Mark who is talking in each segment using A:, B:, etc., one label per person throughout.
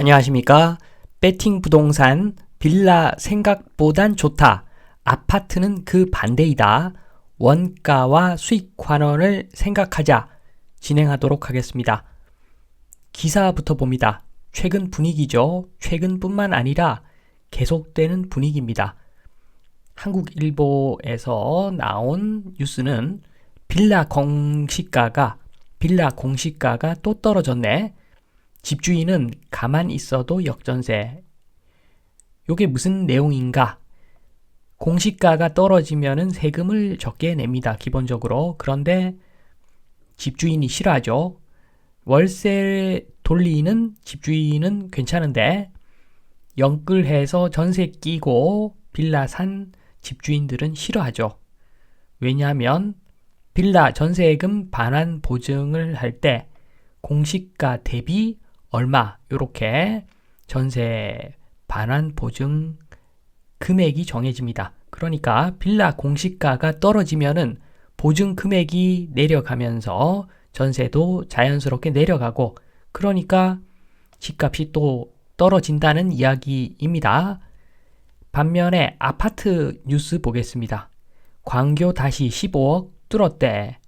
A: 안녕하십니까? 배팅 부동산 빌라 생각보단 좋다. 아파트는 그 반대이다. 원가와 수익 환원을 생각하자. 진행하도록 하겠습니다. 기사부터 봅니다. 최근 분위기죠. 최근뿐만 아니라 계속되는 분위기입니다. 한국일보에서 나온 뉴스는 빌라 공시가가 또 떨어졌네. 집주인은 가만 있어도 역전세. 요게 무슨 내용인가? 공시가가 떨어지면은 세금을 적게 냅니다. 기본적으로. 그런데 집주인이 싫어하죠. 월세 돌리는 집주인은 괜찮은데 연끌해서 전세 끼고 빌라 산 집주인들은 싫어하죠. 왜냐하면 빌라 전세금 반환 보증을 할 때 공시가 대비 얼마 요렇게 전세 반환 보증 금액이 정해집니다. 그러니까 빌라 공시가가 떨어지면은 보증 금액이 내려가면서 전세도 자연스럽게 내려가고 그러니까 집값이 또 떨어진다는 이야기입니다. 반면에 아파트 뉴스 보겠습니다. 광교 다시 15억 뚫었대.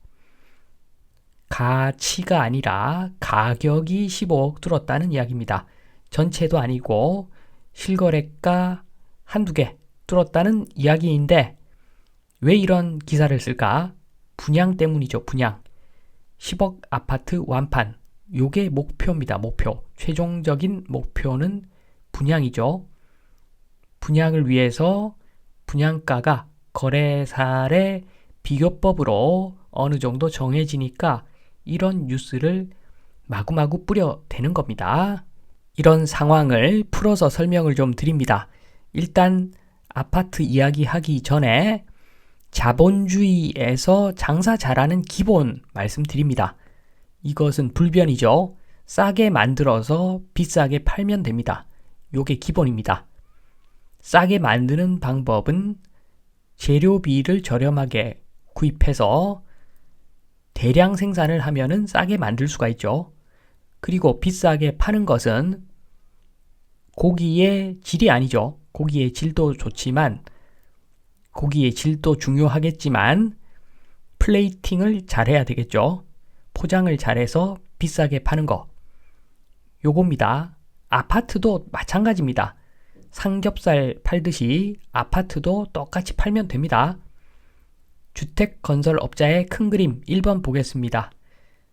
A: 가치가 아니라 가격이 15억 뚫었다는 이야기입니다. 전체도 아니고 실거래가 한두 개 뚫었다는 이야기인데 왜 이런 기사를 쓸까? 분양 때문이죠. 분양. 10억 아파트 완판. 요게 목표입니다. 목표. 최종적인 목표는 분양이죠. 분양을 위해서 분양가가 거래사례 비교법으로 어느 정도 정해지니까 이런 뉴스를 마구마구 뿌려대는 겁니다. 이런 상황을 풀어서 설명을 좀 드립니다. 일단 아파트 이야기하기 전에 자본주의에서 장사 잘하는 기본 말씀드립니다. 이것은 불변이죠. 싸게 만들어서 비싸게 팔면 됩니다. 요게 기본입니다. 싸게 만드는 방법은 재료비를 저렴하게 구입해서 대량 생산을 하면은 싸게 만들 수가 있죠. 그리고 비싸게 파는 것은 고기의 질이 아니죠. 고기의 질도 좋지만 고기의 질도 중요하겠지만 플레이팅을 잘해야 되겠죠. 포장을 잘해서 비싸게 파는 거. 요겁니다. 아파트도 마찬가지입니다. 삼겹살 팔듯이 아파트도 똑같이 팔면 됩니다. 주택건설업자의 큰 그림 1번 보겠습니다.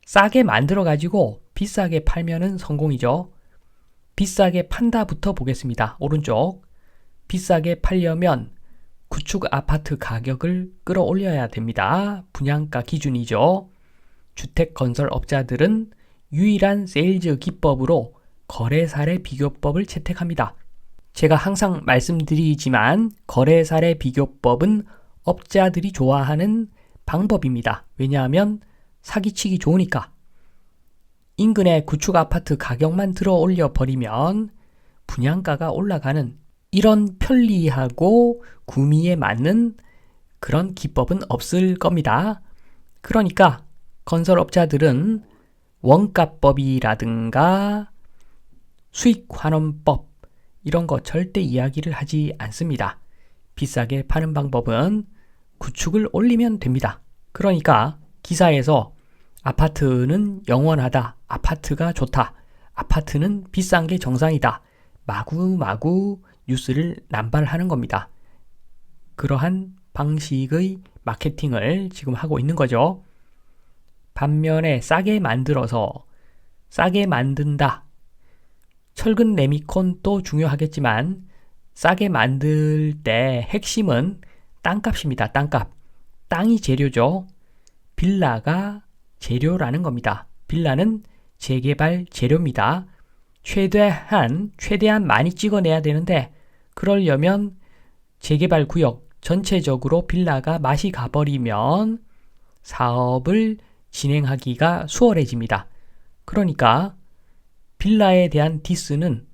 A: 싸게 만들어가지고 비싸게 팔면은 성공이죠. 비싸게 판다부터 보겠습니다. 오른쪽. 비싸게 팔려면 구축 아파트 가격을 끌어올려야 됩니다. 분양가 기준이죠. 주택건설업자들은 유일한 세일즈 기법으로 거래사례 비교법을 채택합니다. 제가 항상 말씀드리지만 거래사례 비교법은 업자들이 좋아하는 방법입니다. 왜냐하면 사기치기 좋으니까. 인근의 구축 아파트 가격만 들어 올려 버리면 분양가가 올라가는 이런 편리하고 구미에 맞는 그런 기법은 없을 겁니다. 그러니까 건설업자들은 원가법이라든가 수익환원법 이런 거 절대 이야기를 하지 않습니다. 비싸게 파는 방법은 구축을 올리면 됩니다. 그러니까 기사에서 아파트는 영원하다. 아파트가 좋다. 아파트는 비싼 게 정상이다. 마구마구 뉴스를 남발하는 겁니다. 그러한 방식의 마케팅을 지금 하고 있는 거죠. 반면에 싸게 만들어서 싸게 만든다. 철근 레미콘도 중요하겠지만 싸게 만들 때 핵심은 땅값입니다. 땅값. 땅이 재료죠. 빌라가 재료라는 겁니다. 빌라는 재개발 재료입니다. 최대한 많이 찍어내야 되는데 그러려면 재개발 구역 전체적으로 빌라가 맛이 가버리면 사업을 진행하기가 수월해집니다. 그러니까 빌라에 대한 디스는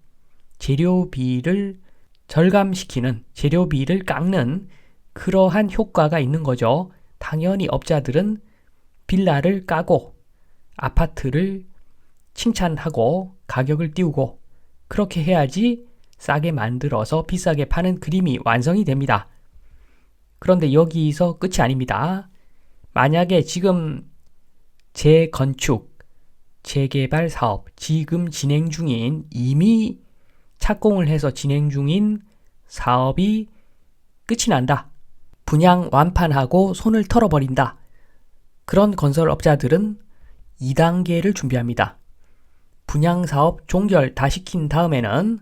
A: 재료비를 절감시키는, 재료비를 깎는 그러한 효과가 있는 거죠. 당연히 업자들은 빌라를 까고 아파트를 칭찬하고 가격을 띄우고 그렇게 해야지 싸게 만들어서 비싸게 파는 그림이 완성이 됩니다. 그런데 여기서 끝이 아닙니다. 만약에 지금 재건축, 재개발 사업, 지금 진행 중인, 이미 착공을 해서 진행 중인 사업이 끝이 난다. 분양 완판하고 손을 털어버린다. 그런 건설업자들은 2단계를 준비합니다. 분양사업 종결 다 시킨 다음에는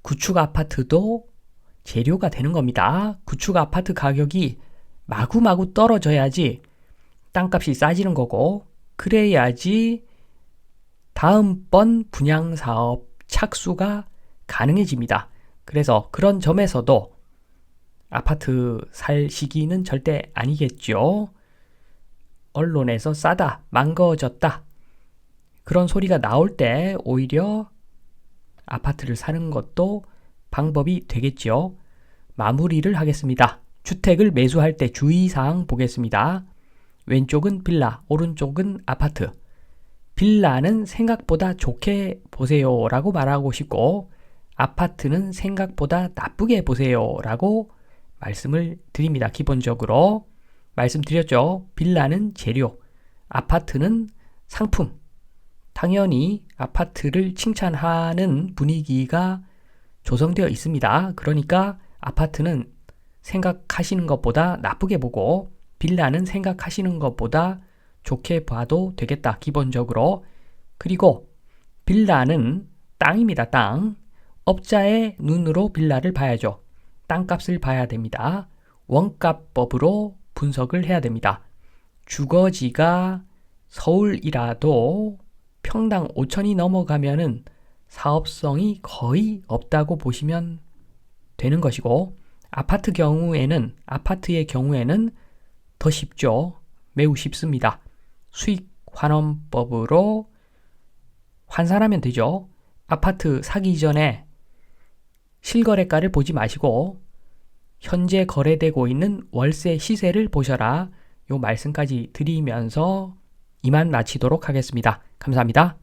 A: 구축 아파트도 재료가 되는 겁니다. 구축 아파트 가격이 마구마구 떨어져야지 땅값이 싸지는 거고, 그래야지 다음번 분양사업 착수가 가능해집니다. 그래서 그런 점에서도 아파트 살 시기는 절대 아니겠죠. 언론에서 싸다, 망가졌다, 그런 소리가 나올 때 오히려 아파트를 사는 것도 방법이 되겠죠. 마무리를 하겠습니다. 주택을 매수할 때 주의사항 보겠습니다. 왼쪽은 빌라, 오른쪽은 아파트. 빌라는 생각보다 좋게 보세요 라고 말하고 싶고, 아파트는 생각보다 나쁘게 보세요 라고 말씀을 드립니다. 기본적으로 말씀드렸죠. 빌라는 재료, 아파트는 상품. 당연히 아파트를 칭찬하는 분위기가 조성되어 있습니다. 그러니까 아파트는 생각하시는 것보다 나쁘게 보고, 빌라는 생각하시는 것보다 좋게 봐도 되겠다, 기본적으로. 그리고 빌라는 땅입니다. 땅. 업자의 눈으로 빌라를 봐야죠. 땅값을 봐야 됩니다. 원가법으로 분석을 해야 됩니다. 주거지가 서울이라도 평당 5천이 넘어가면은 사업성이 거의 없다고 보시면 되는 것이고, 아파트의 경우에는 더 쉽죠. 매우 쉽습니다. 수익 환원법으로 환산하면 되죠. 아파트 사기 전에 실거래가를 보지 마시고 현재 거래되고 있는 월세 시세를 보셔라. 요 말씀까지 드리면서 이만 마치도록 하겠습니다. 감사합니다.